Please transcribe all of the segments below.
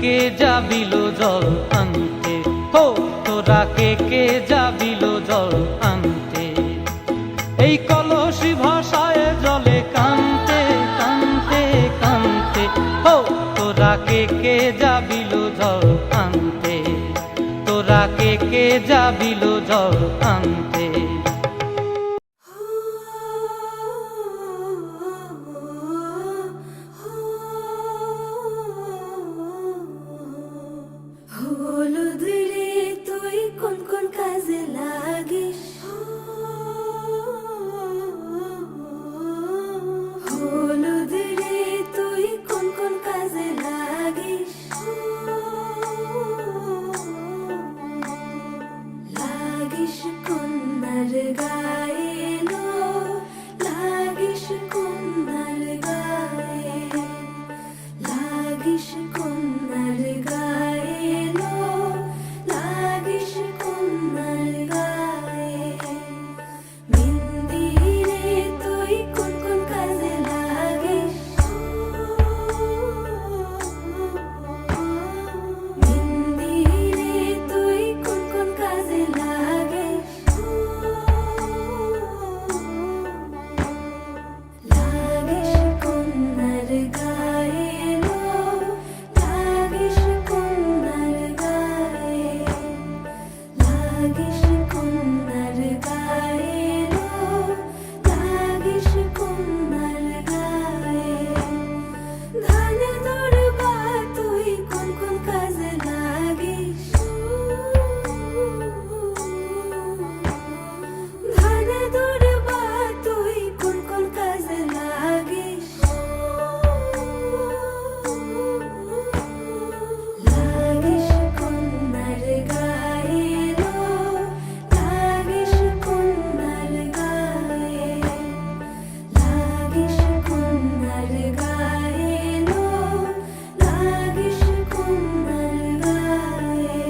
কে যাবিল জল আনতে, হো তোরা কে যাবিল জল আনতে। এই কলসি ভাষায় জলে কানতে কানতে কানতে, হো তোরা কে যাবিল জল আনতে, তোরা কে যাবিল জল আনতে। হলুদ রে তুই কোন কোন কাজে লাগিস, হলুদ রে তুই কোন কোন কাজে লাগিস, লাগিস কন্যার গায়ে লো, লাগিস কন্যার গায়ে, লাগিস কন্যার গায়ে লো, লাগিস কন্যার গায়ে। মেহেন্দি রে তুই কোন কোন কাজে লাগিস, মেহেন্দি রে তুই কোন কোন কাজে লাগিস, লাগিস কন্যার গায়ে লো, লাগিস কন্যার গায়ে, লাগিস কন্যার গায়ে লো, লাগিস কন্যার গায়ে। ধান দৌড়বা তুই কোন কোন কাজে লাগিস, ধান দৌড়বা তুই কোন কোন কাজে লাগিস, লাগিস কন্যার গায়ে লো, লাগিস কন্যার গায়ে, লাগিস কন্যার গায়ে লো, লাগিস কন্যার গায়ে।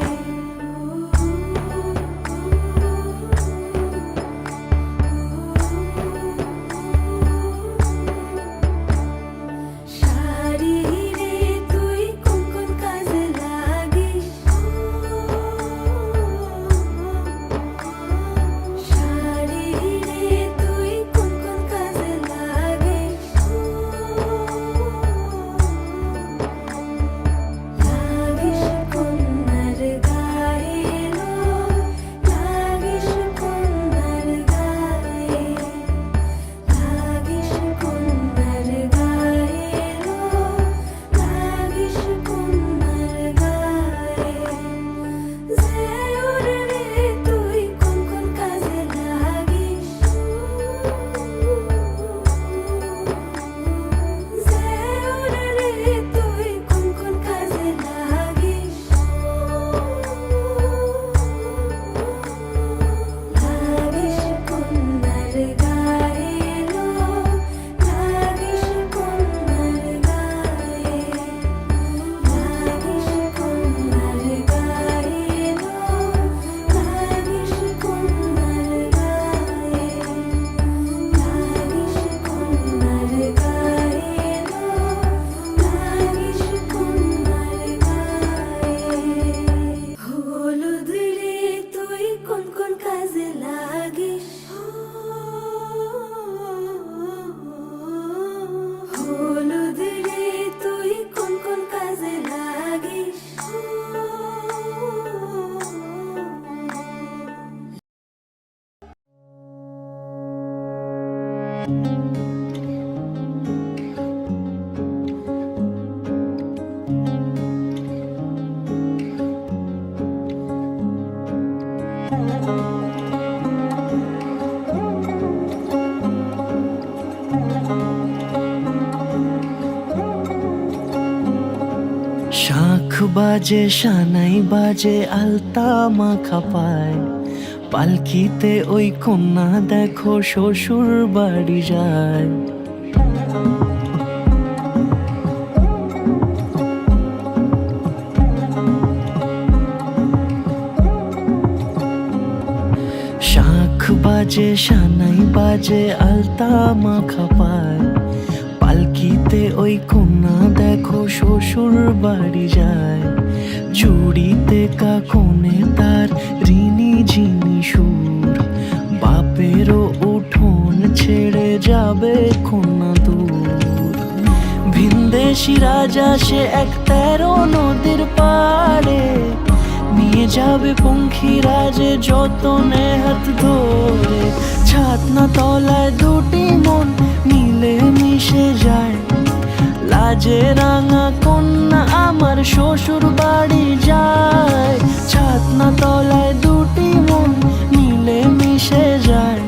শাড়ি রে তুই কোন কোন কাজে লাগিস, শাড়ি রে তুই কোন কোন কাজে লাগিস, লাগিস কন্যার গায়ে লো, লাগিস কন্যার গায়ে, লাগিস কন্যার গায়ে লো, লাগিস কন্যার গায়ে। জেউর রে তুই কোন কোন কাজে লাগিস, জেউর রে তুই কোন কোন কাজে লাগিস, লাগিস কন্যার গায়ে লো, লাগিস কন্যার গায়ে, লাগিস কন্যার গায়ে লো, লাগিস কন্যার গায়ে, লাগিস কন্যার গায়ে লো, লাগিস কন্যার গায়ে। হলুদ রে তুই কোন কোন কাজে লাগিস, হলুদ রে তুই কোন কোন কাজে লাগিস, শাঁখ বাজে সানাই বাজে আলতা মাখা পায়, পালকিতে ওই কন্যা দেখো শ্বশুর বাড়ি যায়। শাঁখ বাজে সানাই বাজে আলতা মাখা পায়, পালকিতে পালকিতে ওই কন্যা দেখো শ্বশুর বাড়ি যায়, জুড়িতে কাকনে তার ঋণী ঝিনি সুর, বাপেরও উঠোন ছেড়ে যাবে কন্যা দূর। ভিনদেশি রাজা সে এক 13 নদীর পাড়ে, নিয়ে যাবে পঙ্খী রাজে যতনে হাত ধরে। ছাতনা তলায় দুটি মন মিলে মিশে যায়, লাজে রাঙা কন্যা আমার শ্বশুর বাড়ি যায়। ছাতনা তলায় দুটি মন মিলে মিশে যায়,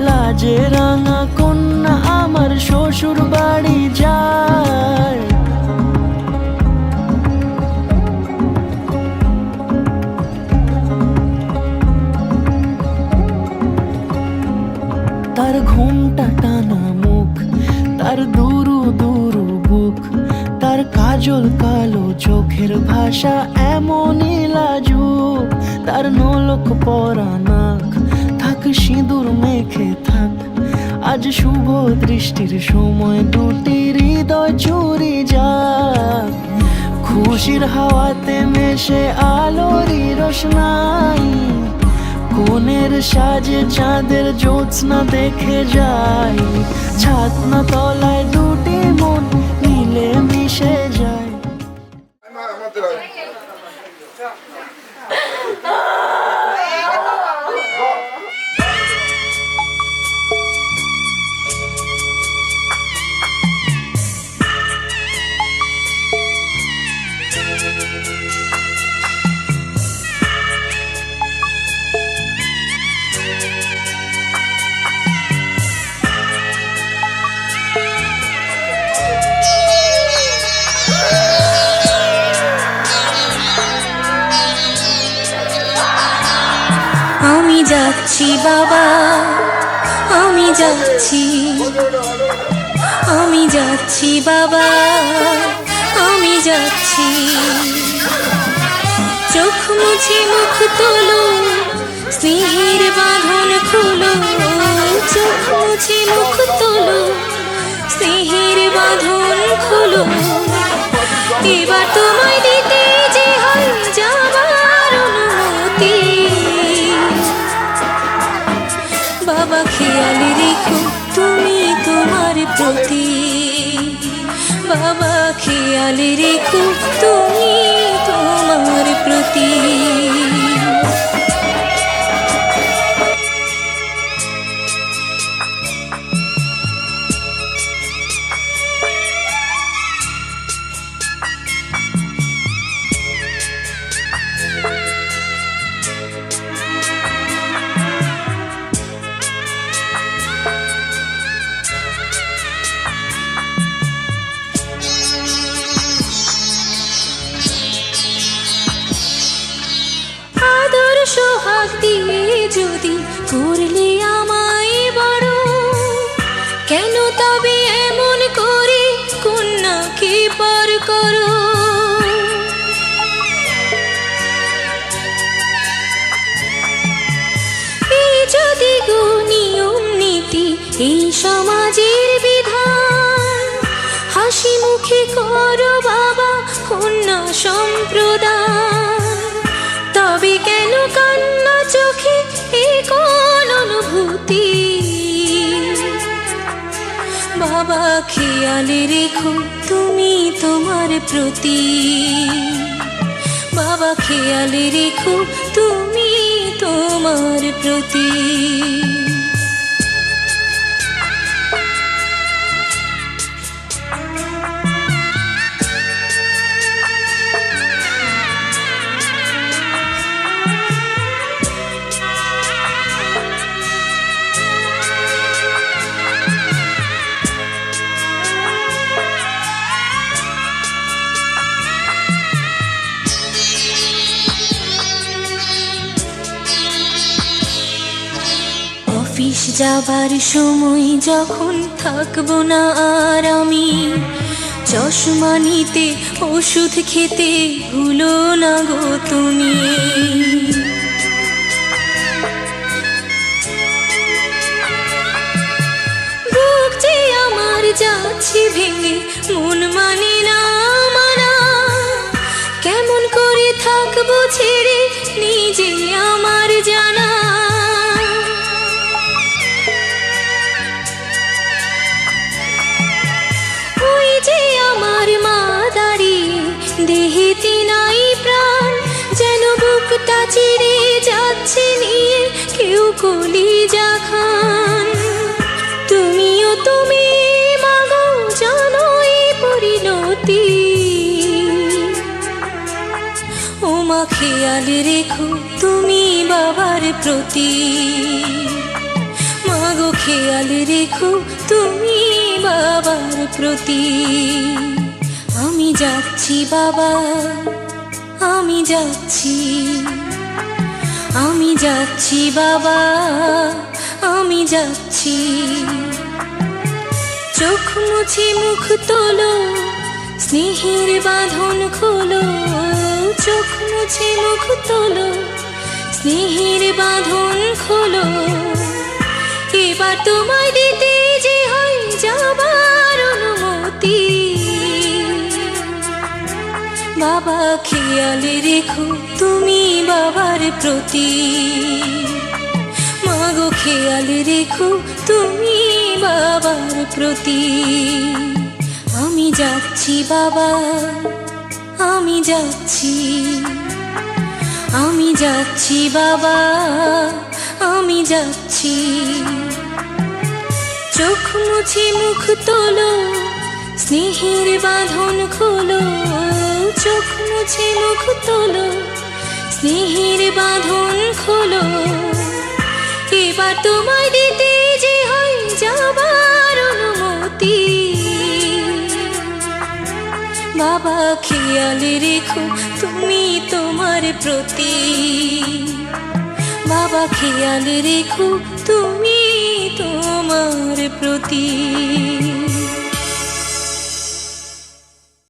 লাজে রাঙা কন্যা আমার শ্বশুর বাড়ি যায়। তার ঘুমটা টানা মুখ, তার দুরু দুরু বুক, তার কাজল কালো চোখের ভাষা এমনই লাজুক। তার নোলক পরা নাক, থাক সিঁদুর মেখে থাক, আজ শুভ দৃষ্টির সময় দুটি হৃদয় চুরি যাক। খুশির হাওয়াতে মেশে আলোরই রোশনাই, কোণের সাজে চাঁদের জ্যোৎস্না দেখে যাই। ছাতনা তলায় দুটি মন মিলে মিশে যায়। আমি যাচ্ছি বাবা, আমি যাচ্ছি, আমি যাচ্ছি বাবা, আমি যাচ্ছি। চোখ মুছে মুখ তোলো, স্নেহের বাঁধন খুলো। চোখ মুছে মুখ তোলো, স্নেহের বাঁধন খুলো। এবার তোমায় দিতে যে হয় যাবার অনুমতি। বাবা খেয়াল রেখো তুমি তোমার প্রতি, বাবা খেয়াল রেখো তুমি তোমার প্রতি। সোহাগ দিয়ে যদি করলে আমায় বড়, কেন তবে এমন করে কন্যাকে পর করো। এই যদি গো নিয়ম নীতি, এই সমাজের বিধান, হাসি মুখে করো বাবা কন্যা সম্প্রদান। তবে কেন কান্না চোখে এ কোন অনুভূতি। বাবা খেয়াল রেখো তুমি তোমার প্রতি, বাবা খেয়াল রেখো তুমি তোমার প্রতি। অফিস যাবার সময় যখন থাকবো না আর আমি, চশমা নিতে ওষুধ খেতে ভুলো না গো তুমি। বুক যে আমার যাচ্ছে বুঝি ভেঙে মন মানে না মানা, কেমন করে থাকবো ছেড়ে নিজে আমার জানা। ওই যে আমার মা দাঁড়িয়ে, দেহেতে নাই প্রাণ, যেন বুকটা চিরে যাচ্ছে নিয়ে কেউ কলিজা খান। তুমিও তুমি মাগো জানো এই পরিণতি, ও মা খেয়াল রেখো তুমি বাবার প্রতি, মাগো খেয়াল রেখো তুমি বাবার প্রতি। আমি যাচ্ছি বাবা, আমি যাচ্ছি, আমি যাচ্ছি বাবা, আমি যাচ্ছি। চোখ মুছে মুখ তোলো, স্নেহের বাঁধন খোলো, চোখ মুছে মুখ তোলো, স্নেহের বাঁধন খোলো। এবার তোমায় দিতে যে হয় যাবার অনুমতি, বাবা খেয়াল রেখো তুমি বাবার প্রতি, মাগো খেয়াল রেখো তুমি বাবার প্রতি। আমি যাচ্ছি বাবা, আমি যাচ্ছি, আমি যাচ্ছি বাবা, আমি যাচ্ছি। চোখ মুছে মুখ তোলো, স্নেহের বাঁধন খোলো, চোখ মুছে মুখ তোলো, স্নেহের বাঁধন খোলো। এবার তোমায় দিতে যে হয় যাবার অনুমতি, বাবা খেয়াল রেখো তুমি তোমার প্রতি, বাবা খেয়াল রেখো তুমি তোমার প্রতি।